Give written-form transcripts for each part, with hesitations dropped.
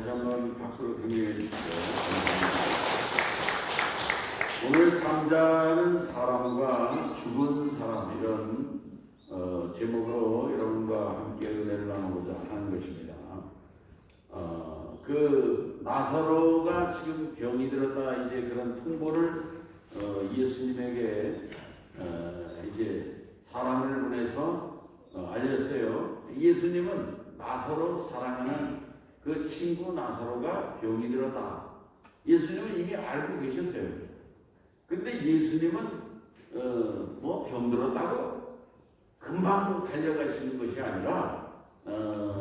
한번 박수로 격려해 주시죠. 오늘 잠자는 사람과 죽은 사람 이런 제목으로 여러분과 함께 은혜를 나누고자 하는 것입니다. 그 나사로가 지금 병이 들었다 이제 그런 통보를 예수님에게 이제 사람을 보내서 알렸어요. 예수님은 나사로 사랑하는 그 친구 나사로가 병이 들었다. 예수님은 이미 알고 계셨어요. 근데 예수님은 뭐 병들었다고 금방 달려가시는 것이 아니라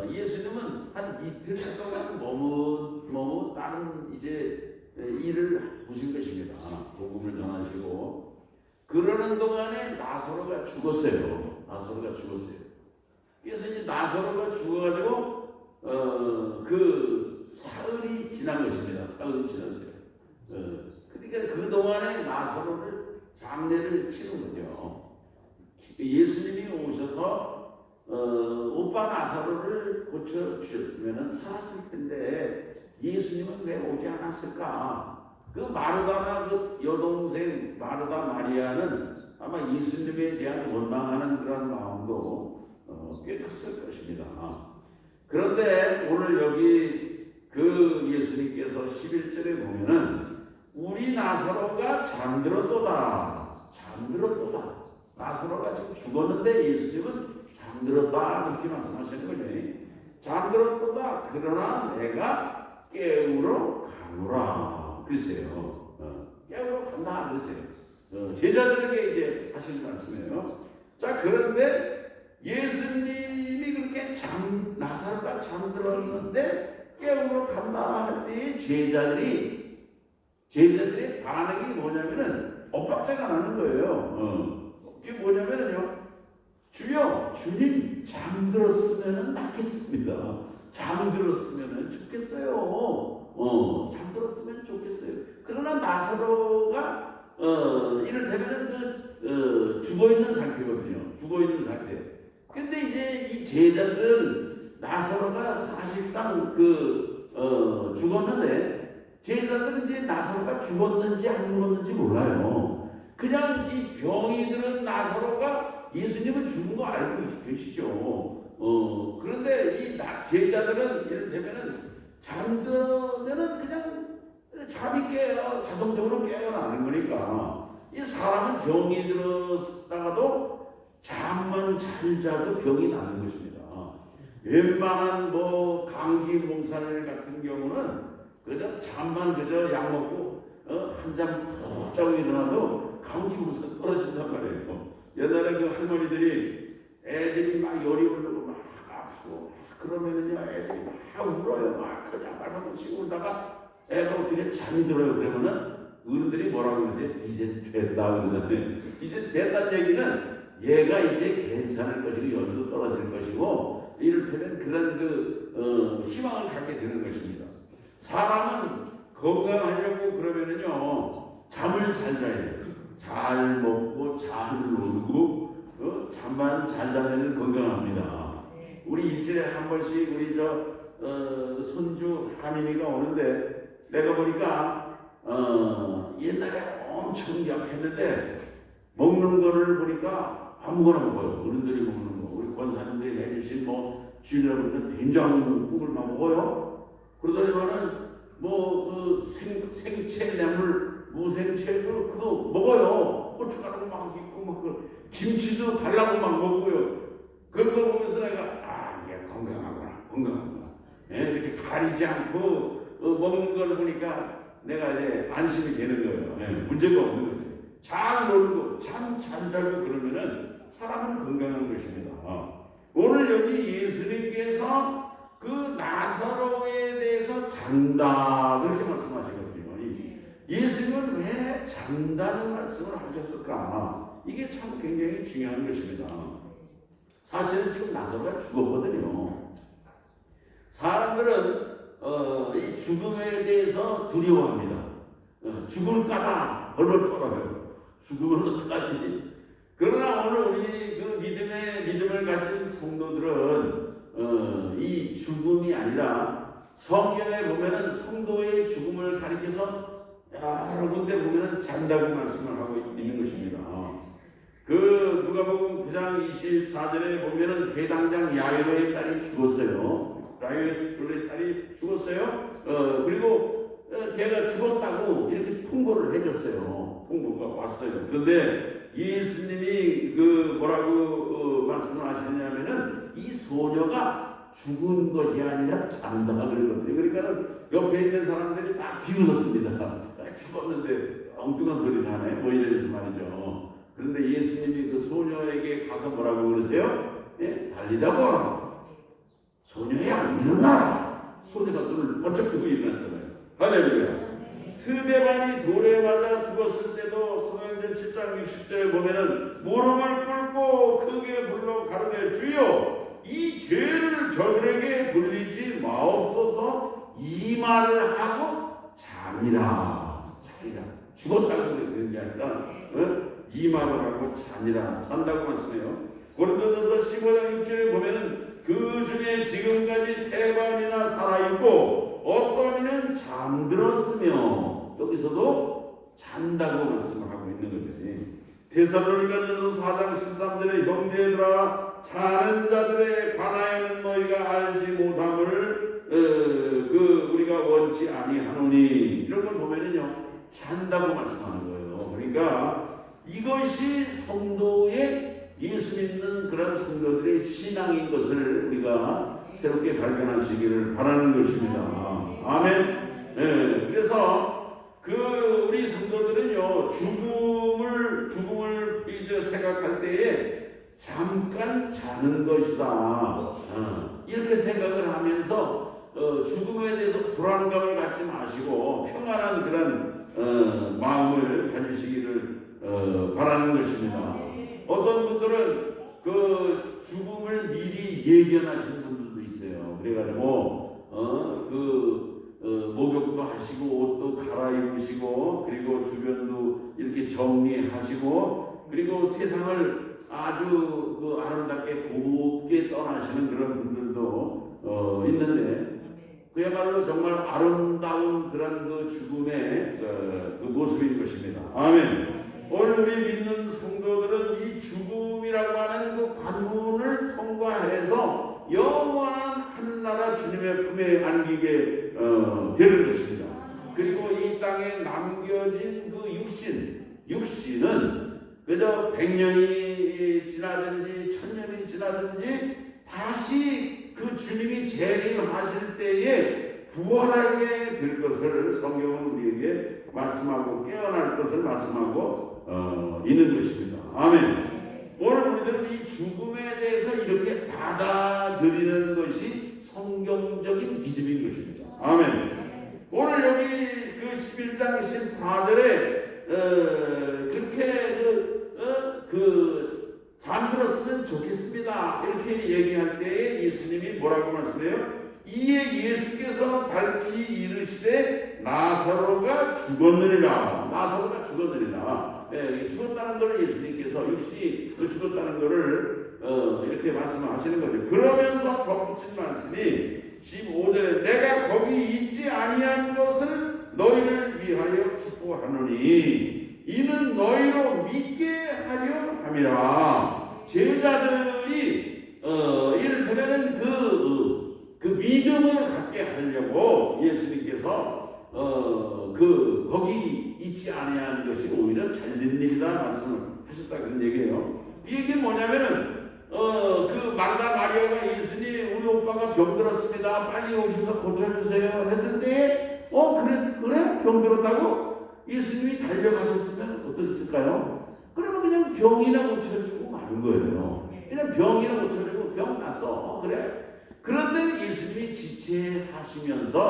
예수님은 한 이틀 동안 머뭇 다른 이제 일을 보신 것입니다. 복음을 전하시고 그러는 동안에 나사로가 죽었어요. 그래서 이제 나사로가 죽어가지고 그 사흘이 지난 것입니다. 사흘이 지났어요. 그러니까 그 동안에 나사로를 장례를 치는 거죠. 예수님이 오셔서 오빠 나사로를 고쳐 주셨으면 살았을 텐데 예수님은 왜 오지 않았을까? 그 마르다나 그 여동생 마르다 마리아는 아마 예수님에 대한 원망하는 그런 마음도 꽤 컸을 것입니다. 그런데 오늘 여기 그 예수님께서 11절에 보면은 우리 나사로가 잠들었도다. 나사로가 지금 죽었는데 예수님은 잠들었다 이렇게 말씀하시는 거죠. 잠들었도다. 그러나 내가 깨우러 가노라. 그랬어요. 깨우러 간다 그랬어요. 제자들에게 이제 하시는 말씀이에요. 자, 그런데 예수님이 그렇게 나사로가 잠들었는데 깨우러 간다 할 때 제자들의 반응이 뭐냐면은 엇박자가 나는 거예요. 그게 뭐냐면요. 주님 잠들었으면은 낫겠습니다. 잠들었으면은 좋겠어요. 잠들었으면 좋겠어요. 그러나 나사로가 이를테면은 죽어 있는 상태거든요. 근데 이제 이 제자들은 나사로가 사실상 죽었는데 제자들은 이제 나사로가 죽었는지 안 죽었는지 몰라요. 그냥 이 병이 들은 나사로가 예수님은 죽은 거 알고 계시죠. 그런데 이 제자들은 이를테면은 잠들면은 그냥 잠이 깨요. 자동적으로 깨어나는 거니까. 이 사람은 병이 들었다가도 잠만 잘 자도 병이 나는 것입니다. 웬만한 감기 몸살 같은 경우는 그저 잠만 약 먹고 한 잠 푹 자고 일어나도 감기 몸살 떨어진단 말이에요. 옛날에 그 할머니들이 애들이 막 열이 오르고 막 아프고 그러면은요 애들이 막 울어요. 막 그냥 말만 치고 울다가 애가 어떻게 잠이 들어요. 그러면은 어른들이 뭐라고 그러세요? 이제 됐다 그러잖아요. 이제 됐다는 얘기는 얘가 이제 괜찮을 것이고 열도 떨어질 것이고 이를테면 그런 희망을 갖게 되는 것입니다. 사람은 건강하려고 그러면은요 잠을 잘 자야 돼요. 잘 먹고 잘 놀고 잠만 잘 자면 건강합니다. 우리 일주일에 한 번씩 우리 손주 하민이가 오는데 내가 보니까 옛날에 엄청 약했는데 먹는 거를 보니까 아무거나 먹어요. 어른들이 먹는 거, 우리 권사님들이 해주신 주일날 된장국을 막 먹어요. 그러더니만은 생채 뇌물 무생채도 그거 먹어요. 고춧가루 막 있고 막 김치도 발라고 막 먹고요. 그런 걸 보면서 내가 얘 건강하구나. 이렇게 가리지 않고 먹는 걸 보니까 내가 이제 안심이 되는 거예요. 문제가 없는 거예요. 잘 놀고 참 잘 자고 그러면은 사람은 건강한 것입니다. 오늘 여기 예수님께서 그 나사로에 대해서 잔다 그렇게 말씀하시거든요. 예수님은 왜 잔다는 말씀을 하셨을까? 이게 참 굉장히 중요한 것입니다. 사실은 지금 나사로가 죽었거든요. 사람들은 이 죽음에 대해서 두려워합니다. 죽을까봐 얼른 떨어요. 죽으면 어떡하지? 그러나 오늘 우리 그 믿음을 가진 성도들은 이 죽음이 아니라 성경에 보면은 성도의 죽음을 가리켜서 여러 군데 보면은 잔다고 말씀을 하고 있는 것입니다. 그 누가복음 9장 24절에 보면은 회당장 야이로의 딸이 죽었어요. 야이로의 딸이 죽었어요. 그리고 걔가 죽었다고 이렇게 통보를 해줬어요. 통보가 왔어요. 그런데 예수님이 그 뭐라고 말씀을 하시냐면은 이 소녀가 죽은 것이 아니라 잔다 그러거든요. 그러니까는 옆에 있는 사람들이 딱 비웃었습니다. 죽었는데 엉뚱한 소리를 하네. 뭐 이러면서 말이죠. 그런데 예수님이 그 소녀에게 가서 뭐라고 그러세요? 예? 달리다고 소녀야 일어나라. 소녀가 눈을 번쩍 뜨고 일어났잖아요. 할렐루야. 스데반이 돌에 맞아 죽었을 때도 사도행전 7장 60절에 보면은 무릎을 꿇고 크게 불러 가르되 주여 이 죄를 저들에게 돌리지 마옵소서 이 말을 하고 자니라. 죽었다고 그런 게 아니라 이 말을 하고 자니라. 산다고 말씀해요. 고린도전서 15장 6절에 보면은 그 중에 지금까지 태반이나 살아있고 어떤 이는 잠들었으며 여기서도 잔다고 말씀을 하고 있는 거죠. 데살로니가전서 4장 13절에 형제들아 자는 자들에 관하여는 너희가 알지 못함을 우리가 원치 아니하노니 이런 걸 보면은요 잔다고 말씀하는 거예요. 그러니까 이것이 성도의 예수 믿는 그런 성도들의 신앙인 것을 우리가 새롭게 발견하시기를 바라는 것입니다. 아멘. 네, 그래서 우리 성도들은요 죽음을 이제 생각할 때에 잠깐 자는 것이다. 이렇게 생각을 하면서 죽음에 대해서 불안감을 갖지 마시고 평안한 그런 마음을 가지시기를 바라는 것입니다. 어떤 분들은 그 죽음을 미리 예견하시는 분들도 있어요. 그래가지고 목욕도 하시고 옷도 갈아입으시고 그리고 주변도 이렇게 정리하시고 그리고 세상을 아주 아름답게 곱게 떠나시는 그런 분들도 있는데 그야말로 정말 아름다운 그런 그 죽음의 그 모습인 것입니다. 아멘. 오늘 우리 믿는 성도들은 이 죽음이라고 하는 그 관문을 통과해서 영원한 하늘나라 주님의 품에 안기게 되는 것입니다. 그리고 이 땅에 남겨진 그 육신은 그저 100년이 지나든지 1000년이 지나든지 다시 그 주님이 재림하실 때에 부활하게 될 것을 성경은 우리에게 말씀하고 깨어날 것을 말씀하고 있는 것입니다. 아멘. 오늘 우리들은 이 죽음에 대해서 이렇게 받아들이는 것이 성경적인 믿음인 것입니다. 아멘. 오늘 여기 그 11장 14절에 그렇게 잠들었으면 좋겠습니다. 이렇게 얘기할 때에 예수님이 뭐라고 말씀해요? 이에 예수께서 밝히 이르시되 나사로가 죽었느니라. 나사로가 죽었느니라. 죽었다는 것을 예수님께서 육신이 죽었다는 것을 이렇게 말씀하시는 거죠. 그러면서 덧붙인 말씀이 15절에 내가 거기 있지 아니한 것을 너희를 위하여 기뻐하노니 이는 너희로 믿게 하려 함이라. 제자들이 이를테면은 그 믿음을 갖게 하려고 예수님께서 거기 있지 아니한 것이 오히려 잘된 일이다 말씀을 하셨다 그런 얘기예요. 이 얘기는 뭐냐면은 그 마르다 마리아가 예수님 우리 오빠가 병들었습니다. 빨리 오셔서 고쳐주세요 했을 때 그래 병들었다고 예수님이 달려가셨으면 어떠셨을까요? 그러면 그냥 병이나 고쳐주고 마는 거예요. 그냥 병이나 고쳐주고 병 났어 그래. 그런데 예수님이 지체하시면서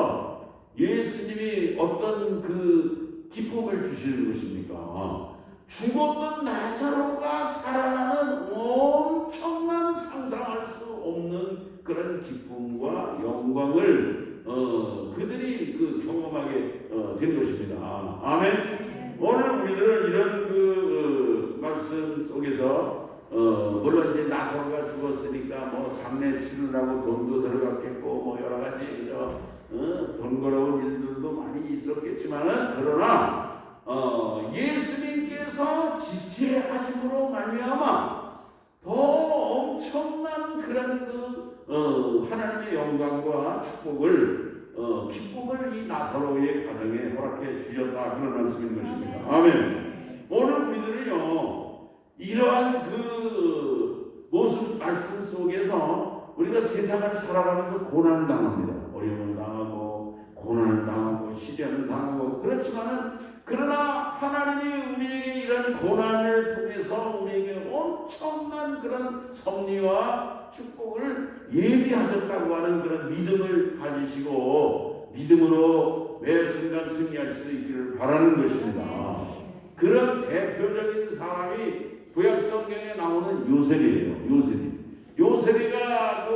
예수님이 어떤 그 기쁨을 주시는 것입니까? 죽었던 나사로가 살아나는 엄청난 상상할 수 없는 그런 기쁨과 영광을 그들이 경험하게 된 것입니다. 아멘. 오늘 우리들은 이런 말씀 속에서 물론 이제 나사로가 죽었으니까 뭐 장례 치르라고 돈도 들어갔겠고 뭐 여러 가지 있었겠지만은 그러나 예수님께서 지체하심으로 말미암아 더 엄청난 그런 하나님의 영광과 축복을 기쁨을 이 나사로의 가정에 허락해 주셨다, 그런 말씀인 것입니다. 아멘. 오늘 우리들은요 이러한 모습 말씀 속에서 우리가 세상을 살아가면서 고난을 당합니다. 어려움을 당하고 고난을 당하고 시련을 당하고 그렇지만은 그러나 하나님이 우리에게 이런 고난을 통해서 우리에게 엄청난 그런 섭리와 축복을 예비하셨다고 하는 그런 믿음을 가지시고 믿음으로 매 순간 승리할 수 있기를 바라는 것입니다. 그런 대표적인 사람이 구약 성경에 나오는 요셉이에요. 요셉이가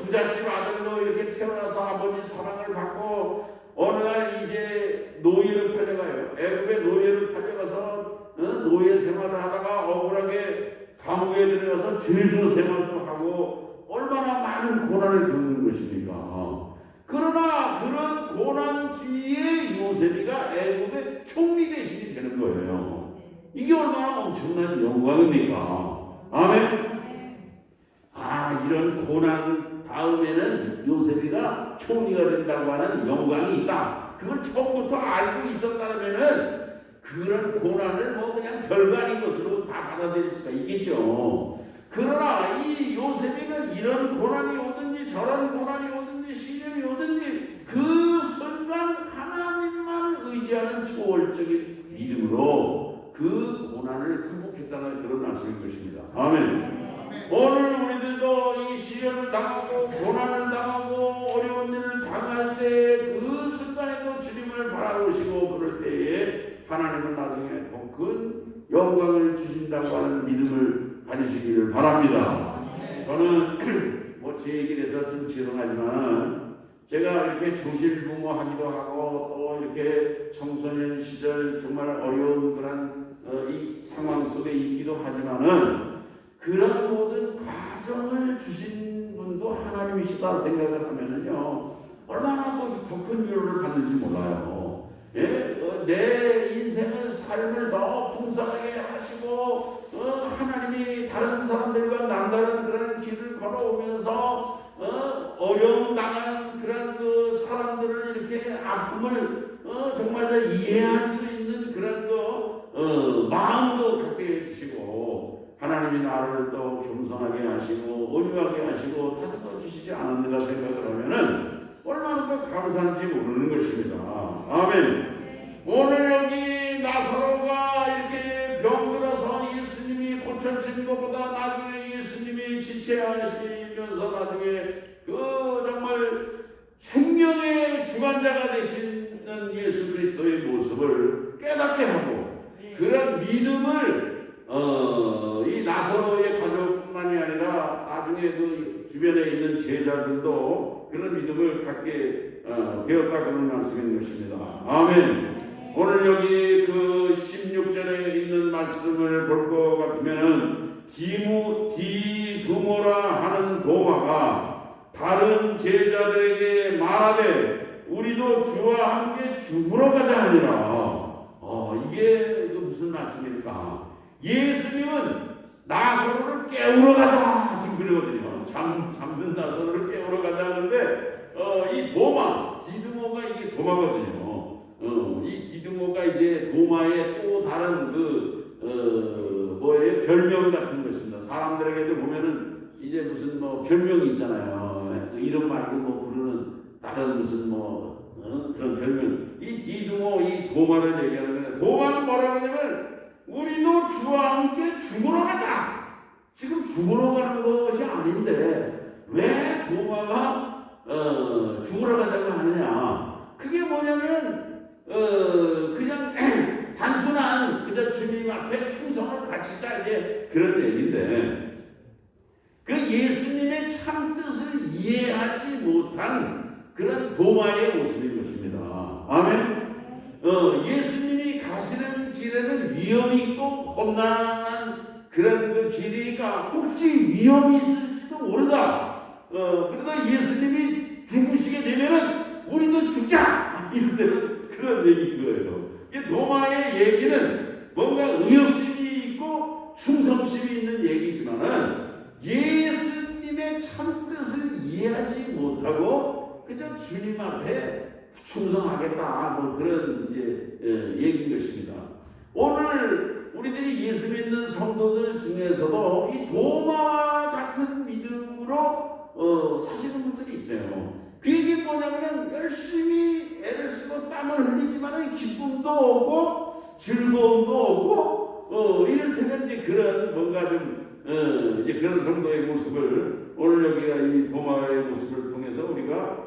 부잣집 아들로 이렇게 태어나서 아버지 사랑을 받고 어느 날 이제 노예로 팔려가요. 애굽의 노예로 팔려가서 노예 생활을 하다가 억울하게 감옥에 들어가서 죄수 생활도 하고 얼마나 많은 고난을 겪는 것입니까? 그러나 그런 고난 뒤에 요셉이가 애굽의 총리 대신이 되는 거예요. 이게 얼마나 엄청난 영광입니까? 아멘. 이런 고난 다음에는 요셉이가 총리가 된다고 하는 영광이 있다. 그걸 처음부터 알고 있었다면은 그런 고난을 그냥 별거 아닌 것으로 다 받아들일 수가 있겠죠. 그러나 이 요셉이는 이런 고난이 오든지 저런 고난이 오든지 시련이 오든지 그 순간 하나님만 의지하는 초월적인 믿음으로 그 고난을 극복했다는 그런 말씀인 것입니다. 아멘. 오늘 우리들도 이 시련을 당하고 고난을 당하고 어려운 일을 당할 때 그 순간에도 주님을 바라보시고 그럴 때에 하나님은 나중에 더 큰 영광을 주신다고 하는 믿음을 가지시기를 바랍니다. 저는 제 얘기를 해서 좀 죄송하지만 제가 이렇게 조실부모하기도 하고 또 이렇게 청소년 시절 정말 어려운 그런 이 상황 속에 있기도 하지만은 그런 모든 과정을 주신 분도 하나님이시다 생각을 하면은요 얼마나 더 큰 위로를 받는지 몰라요. 내 인생을 삶을 더 풍성하게 하시고 하나님이 다른 사람들과 남다른 그런 길을 걸어오면서 어려움 당하는 그런 사람들을 이렇게 아픔을 정말 다 이해할 수 있는 그런 마음도 갖게 해주시고 하나님이 나를 또 겸손하게 하시고 온유하게 하시고 다듬어 주시지 않았는가 생각을 하면은 얼마나 더 감사한지 모르는 것입니다. 아멘. 오늘 여기 나사로가 이렇게 병들어서 예수님이 고쳐진 것보다 나중에 예수님이 지체하시면서 나중에 정말 생명의 주관자가 되시는 예수 그리스도의 모습을 깨닫게 하고 그런 믿음을 이 나사로의 가족뿐만이 아니라 나중에 주변에 있는 제자들도 그런 믿음을 갖게 되었다 그런 말씀인 것입니다. 아멘. 오늘 여기 16절에 있는 말씀을 볼 것 같으면 디두모라 하는 도마가 다른 제자들에게 말하되 우리도 주와 함께 죽으러 가자 하니라. 이게 무슨 말씀입니까? 예수님은 나사로를 깨우러 가자 지금 그러거든요. 잠든 나사로를 깨우러 가자 하는데 이 디두모가 이게 도마거든요. 이 디두모가 이제 도마의 또 다른 별명 같은 것입니다. 사람들에게도 보면은 이제 무슨 별명이 있잖아요. 이름 말고 부르는 다른 무슨 그런 별명. 이 디두모 이 도마를 얘기하는 거예요. 도마는 뭐라고 하냐면 우리도 주와 함께 죽으러 가자. 지금 죽으러 가는 것이 아닌데 왜 도마가 죽으러 가자고 하느냐? 그게 뭐냐면 그냥 단순한 그저 주님 앞에 충성을 바치자 이제 그런 얘기인데 그 예수님의 참 뜻을 이해하지 못한 그런 도마의 모습인 것입니다. 아멘. 예수님이 가시는 길에는 위험이 있고 험난한 그런 길이니까 혹시 위험이 있을지도 모른다. 그러다 예수님이 죽으시게 되면은 우리도 죽자 이럴 때는 그런 얘기인 거예요. 도마의 얘기는 뭔가 의협심이 있고 충성심이 있는 얘기지만은 예수님의 참 뜻을 이해하지 못하고 그저 주님 앞에 충성하겠다 뭐 그런 이제 얘기인 것입니다. 오늘 우리들이 예수 믿는 성도들 중에서도 이 도마와 같은 믿음으로 사시는 분들이 있어요. 그 얘기 뭐냐면 열심히 애를 쓰고 땀을 흘리지만 기쁨도 없고 즐거움도 없고 이를테면 이제 그런 뭔가 좀 이제 그런 성도의 모습을 오늘 여기가 이 도마의 모습을 통해서 우리가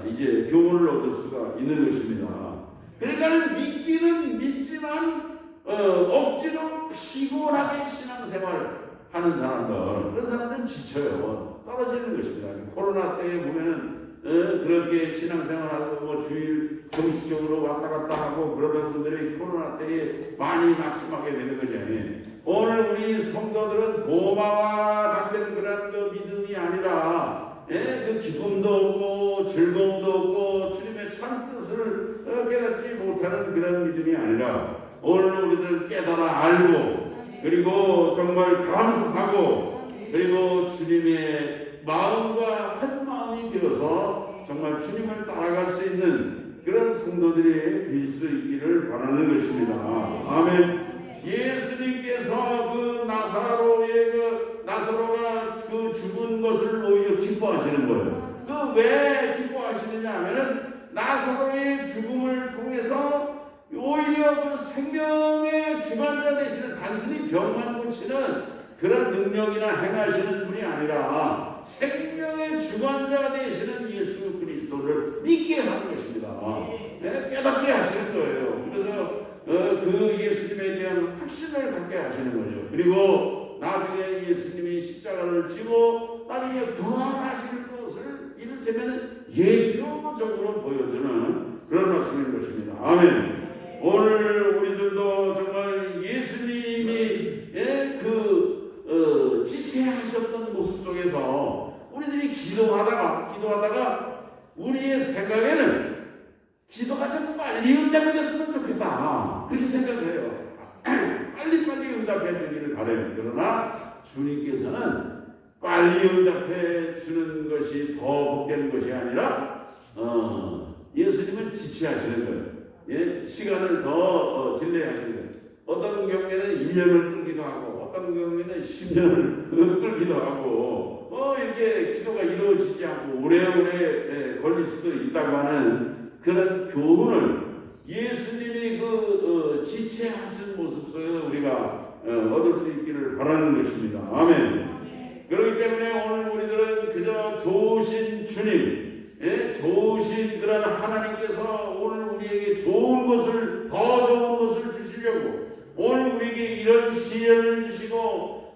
이제 교훈을 얻을 수가 있는 것입니다. 그러니까 믿기는 믿지만 억지로 피곤하게 신앙생활 하는 사람들, 그런 사람들은 지쳐요. 떨어지는 것입니다. 코로나 때에 보면은 그렇게 신앙생활하고 뭐 주일 정식적으로 왔다 갔다 하고 그러던 분들이 코로나 때에 많이 낙심하게 되는 거죠. 오늘 우리 성도들은 도마와 같은 그런 그 믿음이 아니라 그 기쁨도 없고 즐거움도 없고 주님의 참 뜻을 깨닫지 못하는 그런 믿음이 아니라 오늘 우리들 깨달아 알고 그리고 정말 감사하고 그리고 주님의 마음과 한 마음이 되어서 정말 주님을 따라갈 수 있는 그런 성도들이 될 수 있기를 바라는 것입니다. 아멘. 예수님께서 그 나사로가 그 죽은 것을 오히려 기뻐하시는 거예요. 그 왜 기뻐하시느냐 하면은 나사로의 죽음을 통해서 오히려 그 생명의 주관자 되시는 단순히 병만 고치는 그런 능력이나 행하시는 분이 아니라 생명의 주관자 되시는 예수 그리스도를 믿게 하는 것입니다. 깨닫게 하시는 거예요. 그래서 그 예수님에 대한 확신을 갖게 하시는 거죠. 그리고 나중에 예수님이 십자가를 지고 나중에 부활하실 것을 이를테면 예표적으로 보여주는 그런 말씀인 것입니다. 아멘. 오늘 우리들도 정말 예수님이 지체하셨던 모습 속에서 우리들이 기도하다가 우리의 생각에는 기도가 좀 빨리 응답됐으면 좋겠다 그렇게 생각해요. 빨리 응답해 주기를 바라요. 그러나 주님께서는 빨리 응답해 주는 것이 더 복되는 것이 아니라 예수님은 지체하시는 거예요. 시간을 더 딜레이하시는 거예요. 어떤 경우에는 1년을 끌기도 하고 어떤 경우에는 10년을 끌기도 하고 이렇게 기도가 이루어지지 않고 오래오래 걸릴 수도 있다고 하는 그런 교훈을 예수님이 지체하신 모습 속에서 우리가 얻을 수 있기를 바라는 것입니다. 아멘. 그렇기 때문에 오늘 우리들은 그저 좋으신 주님, 좋으신 그런 하나님께서 오늘 우리에게 좋은 것을 더 좋은 것을 주시려고 오늘 우리에게 이런 시련을 주시고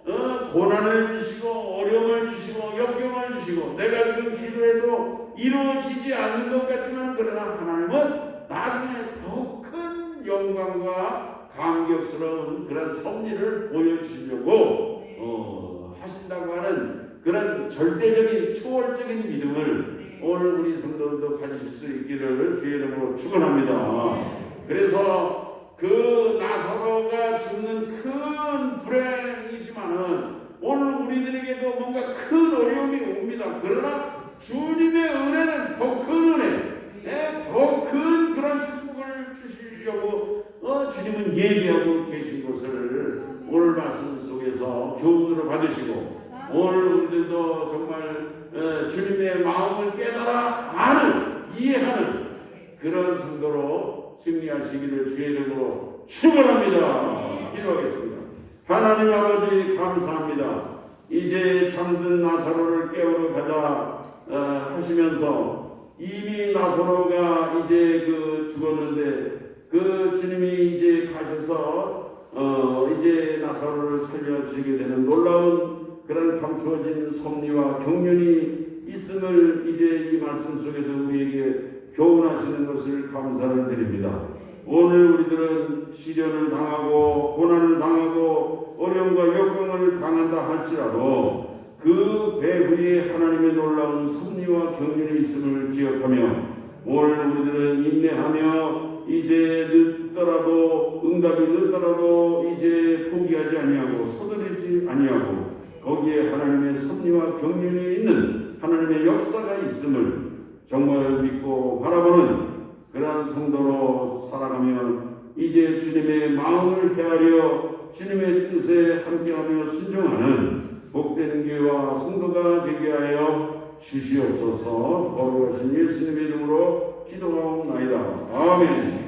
고난을 주시고 어려움을 주시고 역경을 주시고 내가 지금 기도해도 이루어지지 않는 것 같지만 그러나 하나님은 나중에 더 큰 영광과 감격스러운 그런 섭리를 보여주시려고 하신다고 하는 그런 절대적인 초월적인 믿음을 오늘 우리 성도들도 가지실 수 있기를 주의 이름으로 축원합니다. 그래서 그 나사로가 죽는 큰 불행이지만은 오늘 우리들에게도 뭔가 큰 어려움이 옵니다. 그러나 주님의 은혜는 더 큰 은혜, 더 큰 그런 축복을 주시려고 주님은 예비하고 계신 것을 오늘 말씀 속에서 교훈으로 받으시고 오늘 우리들도 정말 주님의 마음을 깨달아 아는 이해하는 그런 성도로 승리하시기를 주의 이름으로 축원합니다. 기도하겠습니다. 하나님 아버지 감사합니다. 이제 잠든 나사로를 깨우러 가자 하시면서 이미 나사로가 이제 죽었는데 그 주님이 이제 가셔서 이제 나사로를 살려주게 되는 놀라운 그런 감추어진 섭리와 경륜이 있음을 이제 이 말씀 속에서 우리에게 교훈하시는 것을 감사를 드립니다. 오늘 우리들은 시련을 당하고 고난을 당하고 어려움과 역경을 당한다 할지라도 그 배후에 하나님의 놀라운 섭리와 경륜이 있음을 기억하며 오늘 우리들은 인내하며 이제 늦더라도 응답이 늦더라도 이제 포기하지 아니하고 서두르지 아니하고 거기에 하나님의 섭리와 경륜이 있는 하나님의 역사가 있음을 정말 믿고 바라보는 그러한 성도로 살아가며 이제 주님의 마음을 헤아려 주님의 뜻에 함께하며 순종하는 복된 교회와 성도가 되게 하여 주시옵소서. 거룩하신 예수님의 이름으로 기도하옵나이다. 아멘.